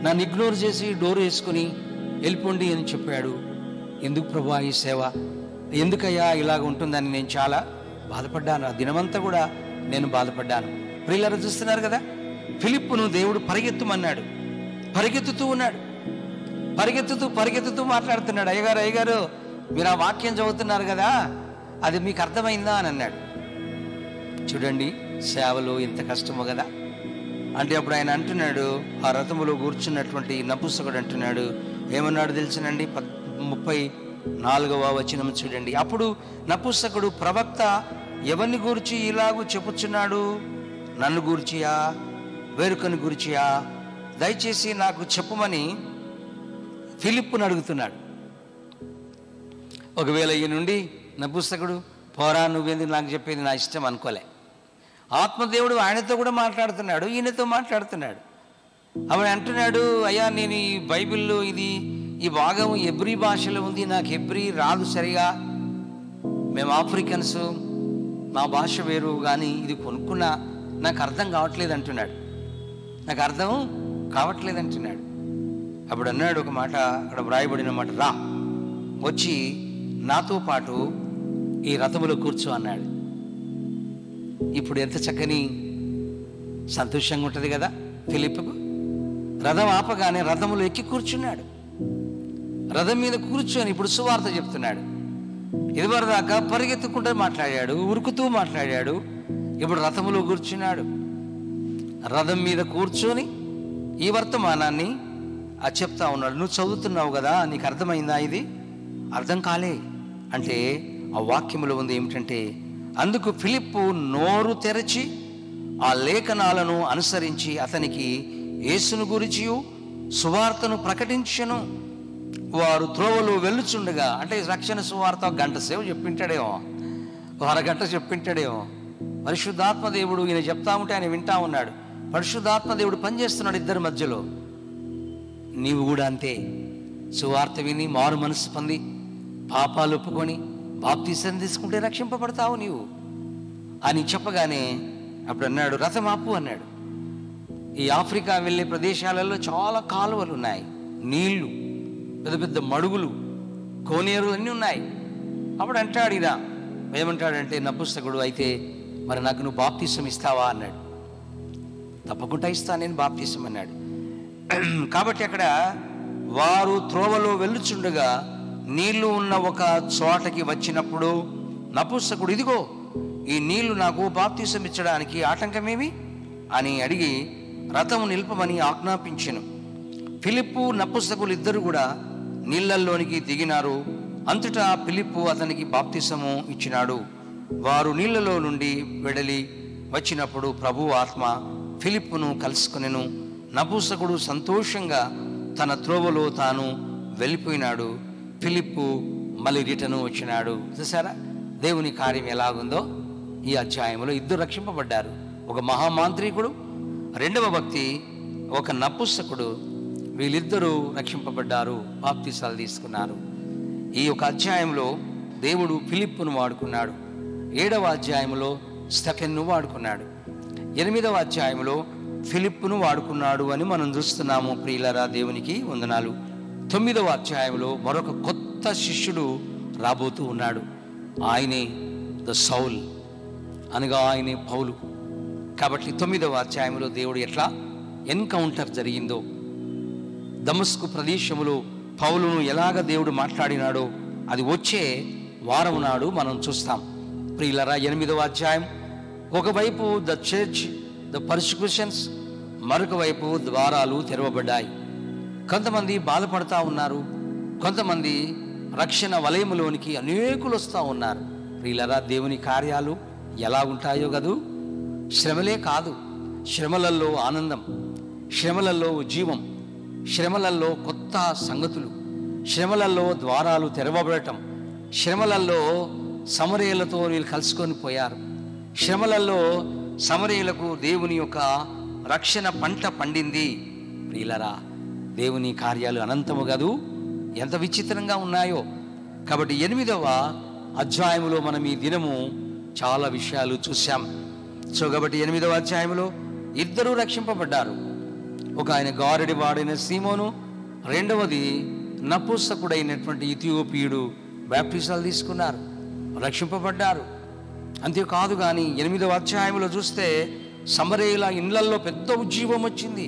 నన్ను ఇగ్నోర్ చేసి డోర్ వేసుకొని వెళ్ళిపోండి అని చెప్పాడు. ఎందుకు ప్రభువా ఈ సేవ, ఎందుకయ్యా ఇలాగ ఉంటుందని నేను చాలా బాధపడ్డాను. ఆ దినమంతా కూడా నేను బాధపడ్డాను. ప్రియులారా చూస్తున్నారు కదా, ఫిలిప్పును దేవుడు పరిగెత్తుమన్నాడు, పరిగెత్తుతూ ఉన్నాడు, పరిగెత్తుతూ మాట్లాడుతున్నాడు. అయ్యగారు మీరు ఆ వాక్యం చదువుతున్నారు కదా, అది మీకు అర్థమైందా అని అన్నాడు. చూడండి సేవలో ఎంత కష్టమో కదా. అంటే అప్పుడు ఆయన అంటున్నాడు, ఆ రథములో కూర్చున్నటువంటి నపుంసకుడు అంటున్నాడు, ఏమన్నాడు తెలుసునండి, 34వ వచనం చూడండి. అప్పుడు నపుంసకుడు, ప్రవక్త ఎవరిని గూర్చి ఇలాగూ చెప్పుచున్నాడు, నన్ను గూర్చియా వేరొకని గూర్చియా, దయచేసి నాకు చెప్పమని ఫిలిప్పును అడుగుతున్నాడు. ఒకవేళ ఈ నుండి నపుంసకుడు, పోరా నువ్వేందుకు నాకు చెప్పేది, నా ఇష్టం అనుకోలే. ఆత్మదేవుడు ఆయనతో కూడా మాట్లాడుతున్నాడు, ఈయనతో మాట్లాడుతున్నాడు. అప్పుడు అంటున్నాడు, అయ్యా నేను ఈ బైబిల్లో ఈ భాగం హెబ్రీ భాషలో ఉంది, నాకు హెబ్రీ రాదు సరిగా, మేము ఆఫ్రికన్స్, మా భాష వేరు, కానీ ఇది కొనుక్కున్నా నాకు అర్థం కావట్లేదు అంటున్నాడు. నాకు అర్థం కావట్లేదు అంటున్నాడు. అప్పుడు అన్నాడు ఒక మాట, అక్కడ వ్రాయబడిన మాట, రా వచ్చి నాతో పాటు ఈ రథములో కూర్చో అన్నాడు. ఇప్పుడు ఎంత చక్కని సంతోషంగా ఉంటుంది కదా ఫిలిప్పుకు. రథం ఆపగానే రథములో ఎక్కి కూర్చున్నాడు. రథం మీద కూర్చొని ఇప్పుడు సువార్త చెప్తున్నాడు. ఇదివరదాకా పరిగెత్తుకుంటూ మాట్లాడాడు, ఉరుకుతూ మాట్లాడాడు. ఇప్పుడు రథములో కూర్చున్నాడు. రథం మీద కూర్చొని ఈ వర్తమానాన్ని చెప్తా ఉన్నాడు. నువ్వు చదువుతున్నావు కదా, నీకు అర్థమైందా? ఇది అర్థం కాలే అంటే ఆ వాక్యములో ఉంది ఏమిటంటే, అందుకు ఫిలిప్పు నోరు తెరచి ఆ లేఖనాలను అనుసరించి అతనికి యేసును గురించి సువార్తను ప్రకటించెను. వారు త్రోవలో వెళ్ళుచుండగా, అంటే రక్షణ సువార్త గంట సేవ చెప్పింటాడేమో, అరగంట చెప్పింటాడేమో. పరిశుద్ధాత్మ దేవుడు ఈయన చెప్తా ఉంటే ఆయన వింటా ఉన్నాడు. పరిశుద్ధాత్మ దేవుడు పనిచేస్తున్నాడు ఇద్దరి మధ్యలో. నీవు కూడా అంతే, సువార్త విని మారు మనసు పొంది పాపాలు ఒప్పుకొని బాప్తీసం తీసుకుంటే రక్షింపబడతావు నీవు అని చెప్పగానే అప్పుడు అన్నాడు, రథం ఆపు అన్నాడు. ఈ ఆఫ్రికా వెళ్ళే ప్రదేశాలలో చాలా కాలువలు ఉన్నాయి, నీళ్లు, పెద్ద పెద్ద మడుగులు, కోనేరు అన్నీ ఉన్నాయి. అప్పుడు అంటాడు ఈయన, ఏమంటాడంటే నపుంసకుడు, అయితే మరి నాకు నువ్వు బాప్తీసం ఇస్తావా అన్నాడు. తప్పకుండా ఇస్తాను నేను బాప్తీసం అన్నాడు. కాబట్టి అక్కడ వారు త్రోవలో వెళ్ళుచుండగా నీళ్లు ఉన్న ఒక చోటకి వచ్చినప్పుడు నపుంసకుడు, ఇదిగో ఈ నీళ్లు నాకు బాప్తీసం ఇచ్చడానికి ఆటంకమేమి అని అడిగి రథము నిల్పమని ఆజ్ఞాపించెను. ఫిలిప్పు నపుంసకులు ఇద్దరు కూడా నీళ్లలోనికి దిగినారు. అంతటా ఫిలిప్పు అతనికి బాప్తీసము ఇచ్చినాడు. వారు నీళ్లలో నుండి వెడలి వచ్చినప్పుడు ప్రభు ఆత్మ ఫిలిప్పును కలుసుకొనెను. నపుంసకుడు సంతోషంగా తన త్రోవలో తాను వెళ్ళిపోయినాడు. ఫిలిప్పు మళ్ళీ రిటర్న్ వచ్చినాడు. చూసారా దేవుని కార్యం ఎలాగుందో. ఈ అధ్యాయంలో ఇద్దరు రక్షింపబడ్డారు, ఒక మహామాంత్రికుడు, రెండవ భక్తి ఒక నపుంసకుడు. వీళ్ళిద్దరూ రక్షింపబడ్డారు, బాప్తీసాలు తీసుకున్నారు. ఈ యొక్క అధ్యాయంలో దేవుడు ఫిలిప్పును వాడుకున్నాడు. 7వ అధ్యాయంలో స్టెఫెన్ను వాడుకున్నాడు. 8వ అధ్యాయంలో ఫిలిప్పును వాడుకున్నాడు అని మనం చూస్తున్నాము. ప్రియులారా దేవునికి వందనాలు. 9వ అధ్యాయంలో మరొక కొత్త శిష్యుడు రాబోతూ ఉన్నాడు. ఆయనే ద సౌల్, అనగా ఆయనే పౌలు. కాబట్టి 9వ అధ్యాయంలో దేవుడు ఎట్లా ఎన్కౌంటర్ జరిగిందో, దమస్కు ప్రదేశములో పౌలును ఎలాగ దేవుడు మాట్లాడినాడో అది వచ్చే వారం నాడు మనం చూస్తాం. ప్రియులరా, 8వ అధ్యాయం ఒకవైపు ద చర్చ్, ద పర్సిక్యూషన్స్, మరొక వైపు ద్వారాలు తెరవబడ్డాయి. కొంతమంది బాధపడతా ఉన్నారు, కొంతమంది రక్షణ వలయములోనికి అనేకులు వస్తూ ఉన్నారు. ప్రియులరా, దేవుని కార్యాలు ఎలా ఉంటాయో కదూ. శ్రమలే కాదు, శ్రమలలో ఆనందం, శ్రమలలో ఉజ్జీవం, శ్రమలలో కొత్త సంగతులు, శ్రమలలో ద్వారాలు తెరవబడటం, శ్రమలలో సమరయులతో వీళ్ళు కలుసుకొని పోయారు. శ్రమలలో సమరయులకు దేవుని యొక్క రక్షణ పంట పండింది. ప్రియులరా, దేవుని కార్యాలు అనంతము కదూ, ఎంత విచిత్రంగా ఉన్నాయో. కాబట్టి 8వ అధ్యాయంలో మనం ఈ దినము చాలా విషయాలు చూసాం. సో కాబట్టి 8వ అధ్యాయంలో ఇద్దరు రక్షింపబడ్డారు. ఒక ఆయన గారడి వాడైన సీమోను, రెండవది నపుంసకుడైనటువంటి ఇథియోపియుడు బాప్టిజాలు తీసుకున్నారు, రక్షింపబడ్డారు. అంతేకాదు కానీ 8వ అధ్యాయంలో చూస్తే సమరయుల ఇండ్లల్లో పెద్ద ఉజ్జీవం వచ్చింది.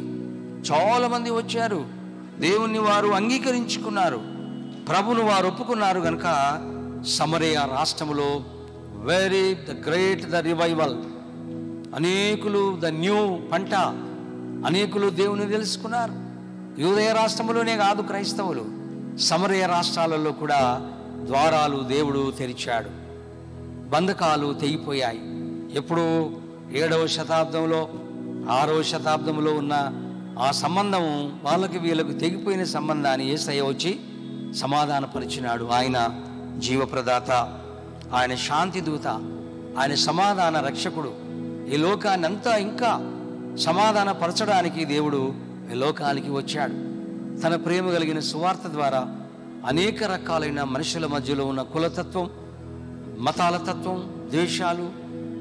చాలామంది వచ్చారు, దేవుణ్ణి వారు అంగీకరించుకున్నారు, ప్రభును వారు ఒప్పుకున్నారు. కనుక సమరయ రాష్ట్రములో very the great the revival, అనేకులు ద న్యూ పంట, అనేకులు దేవుని తెలుసుకున్నారు. యూదయ రాష్ట్రంలోనే కాదు, క్రైస్తవులు సమరయ రాష్ట్రాలలో కూడా ద్వారాలు దేవుడు తెరిచాడు. బంధకాలు తెగిపోయాయి. ఎప్పుడు 7వ శతాబ్దంలో 6వ శతాబ్దంలో ఉన్న ఆ సంబంధం వాళ్ళకి వీళ్ళకు తెగిపోయిన సంబంధాన్ని యేసయ్య వచ్చి సమాధానపరిచినాడు. ఆయన జీవప్రదాత, ఆయన శాంతి దూత, ఆయన సమాధాన రక్షకుడు. ఈ లోకాన్ని అంతా ఇంకా సమాధానపరచడానికి దేవుడు ఈ లోకానికి వచ్చాడు. తన ప్రేమ కలిగిన సువార్త ద్వారా అనేక రకాలైన మనుషుల మధ్యలో ఉన్న కులతత్వం, మతాల తత్వం, ద్వేషాలు,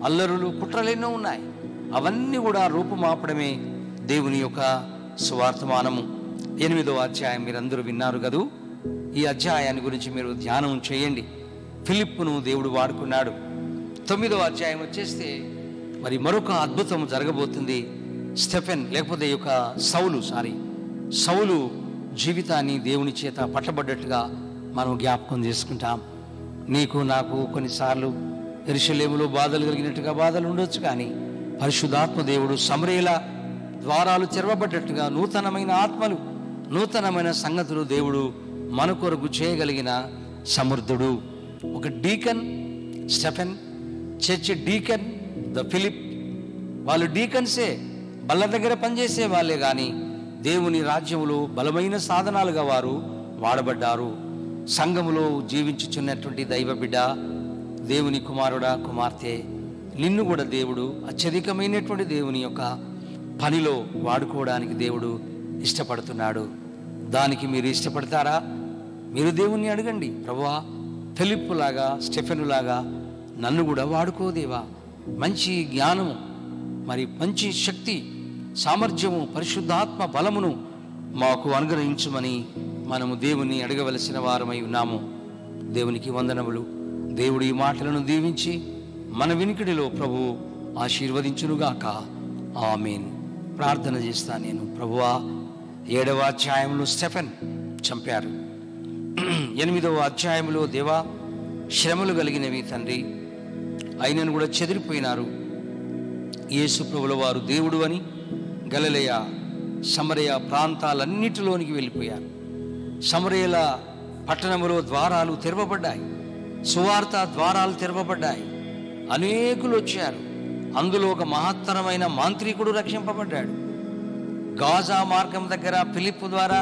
అల్లరులు, కుట్రలెన్నో ఉన్నాయి. అవన్నీ కూడా రూపుమాపడమే దేవుని యొక్క సువార్తమానము. 8వ అధ్యాయం మీరందరూ విన్నారు కదూ. ఈ అధ్యాయాన్ని గురించి మీరు ధ్యానం చేయండి. ఫిలిప్పును దేవుడు వాడుకున్నాడు. 9వ అధ్యాయం వచ్చేస్తే మరి మరొక అద్భుతం జరగబోతుంది. స్టెఫెన్ లేకపోతే ఈ యొక్క సౌలు జీవితాన్ని దేవుని చేత పట్టబడ్డట్టుగా మనం జ్ఞాపకం చేసుకుంటాం. నీకు నాకు కొన్నిసార్లు యెరూషలేములో బాధలు కలిగినట్టుగా బాధలు ఉండొచ్చు, కానీ పరిశుద్ధాత్మ దేవుడు సమరయుల ద్వారాలు తెరవబడ్డట్టుగా నూతనమైన ఆత్మలు, నూతనమైన సంగతులు దేవుడు మన కొరకు చేయగలిగిన సమర్థుడు. ఒక deacon Stephen, church deacon the Philip, వాళ్ళు డీకన్సే, బల్ల దగ్గర పనిచేసే వాళ్ళే, కానీ దేవుని రాజ్యములో బలమైన సాధనాలుగా వారు వాడబడ్డారు. సంఘములో జీవించుచున్నటువంటి దైవ బిడ్డ, దేవుని కుమారుడా, కుమార్తె, నిన్ను కూడా దేవుడు అత్యధికమైనటువంటి దేవుని యొక్క పనిలో వాడుకోవడానికి దేవుడు ఇష్టపడుతున్నాడు. దానికి మీరు ఇష్టపడతారా? మీరు దేవుణ్ణి అడగండి, ప్రభువా ఫిలిప్పులాగా, స్టెఫెనులాగా నన్ను కూడా వాడుకోదేవా, మంచి జ్ఞానము, మరి మంచి శక్తి, సామర్థ్యము, పరిశుద్ధాత్మ బలమును మాకు అనుగ్రహించుమని మనము దేవుని అడగవలసిన వారమై ఉన్నాము. దేవునికి వందనములు. దేవుడు ఈ మాటలను దీవించి మన వినికిడిలో ప్రభు ఆశీర్వదించునుగాక. ఆమేన్. ప్రార్థన చేస్తా నేను. ప్రభువా, 7వ అధ్యాయంలో స్టెఫెన్ చంపారు, 8వ అధ్యాయంలో దేవా శ్రమలు కలిగినవి తండ్రి, ఆయనను కూడా చెదిరిపోయినారు. యేసు ప్రభుల వారు దేవుడు అని గలిలయ, సమరయ ప్రాంతాలన్నిటిలోనికి వెళ్ళిపోయారు. సమరయుల పట్టణములో ద్వారాలు తెరవబడ్డాయి, సువార్త ద్వారాలు తెరవబడ్డాయి. అనేకులు వచ్చారు. అందులో ఒక మహత్తరమైన మాంత్రికుడు రక్షింపబడ్డాడు. గాజా మార్గం దగ్గర ఫిలిప్పు ద్వారా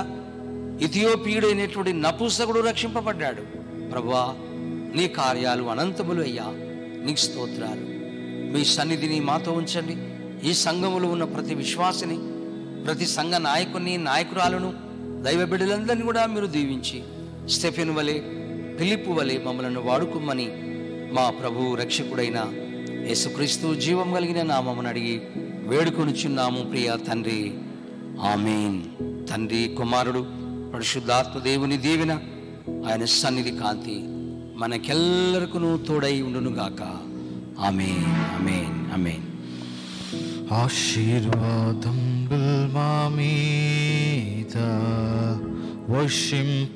ఇథియోపియుడైనటువంటి నపుంసకుడు రక్షింపబడ్డాడు. ప్రభువా, నీ కార్యాలు అనంతములు అయ్యా, నీకు స్తోత్రాలు. మీ సన్నిధిని మాతో ఉంచండి. ఈ సంఘములో ఉన్న ప్రతి విశ్వాసిని, ప్రతి సంఘ నాయకుని, నాయకురాలను, దైవ బిడ్డలందరినీ కూడా మీరు దీవించి స్టెఫెన్ వలె, ఫిలిప్పు వలె మమ్మలను వాడుకోమని మా ప్రభు రక్షకుడైన యేసుక్రీస్తు జీవం కలిగిన నామమును అడిగి వేడుకొనుచున్నాము ప్రియ తండ్రి. ఆమేన్. తండ్రి, కుమారుడు, పరిశుద్ధాత్మ దేవుని దీవెన, ఆయన సన్నిధి కాంతి మనకెల్లరికూ తోడై ఉండునుగాక. ఆమేన్, ఆమేన్, ఆమేన్. ఆశీర్వాదం మా మీద వర్షింపచేయుమిషా,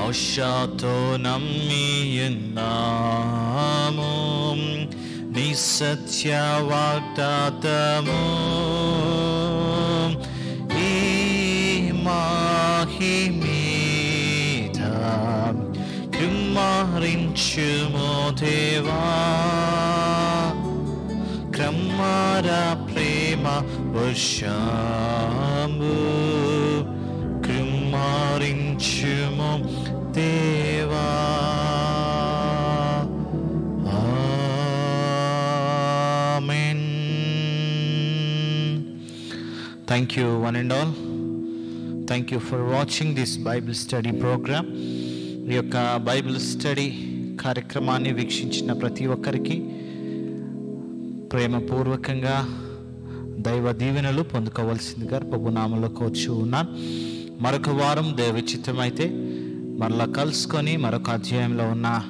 ఆశతో నమ్మియున్నాము నీ సత్య వాగ్దాతము ఈ మహిమీద కుమ్మరించుము దేవా క్రమర ప్రేమ వర్షము కుమ్మరించుము దేవా. ఆమేన్. Thank you one and all. Thank you for watching this Bible study program. ఈ యొక్క బైబిల్ స్టడీ కార్యక్రమాన్ని వీక్షించిన ప్రతి ఒక్కరికి ప్రేమపూర్వకంగా దైవ దీవెనలు పొందుకోవాల్సిందిగా ప్రభునామములో కోరుచు ఉన్నాను. మరొక వారం దైవ చిత్తమైతే మరలా కలుసుకొని మరొక అధ్యాయంలో ఉన్న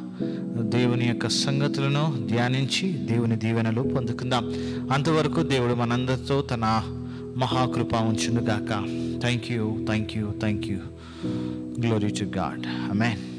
దేవుని యొక్క సంగతులను ధ్యానించి దేవుని దీవెనలు పొందుకుందాం. అంతవరకు దేవుడు మనందరితో తన మహాకృప ఉంచునుగాక. Thank you, thank you, thank you. Glory to God. Amen.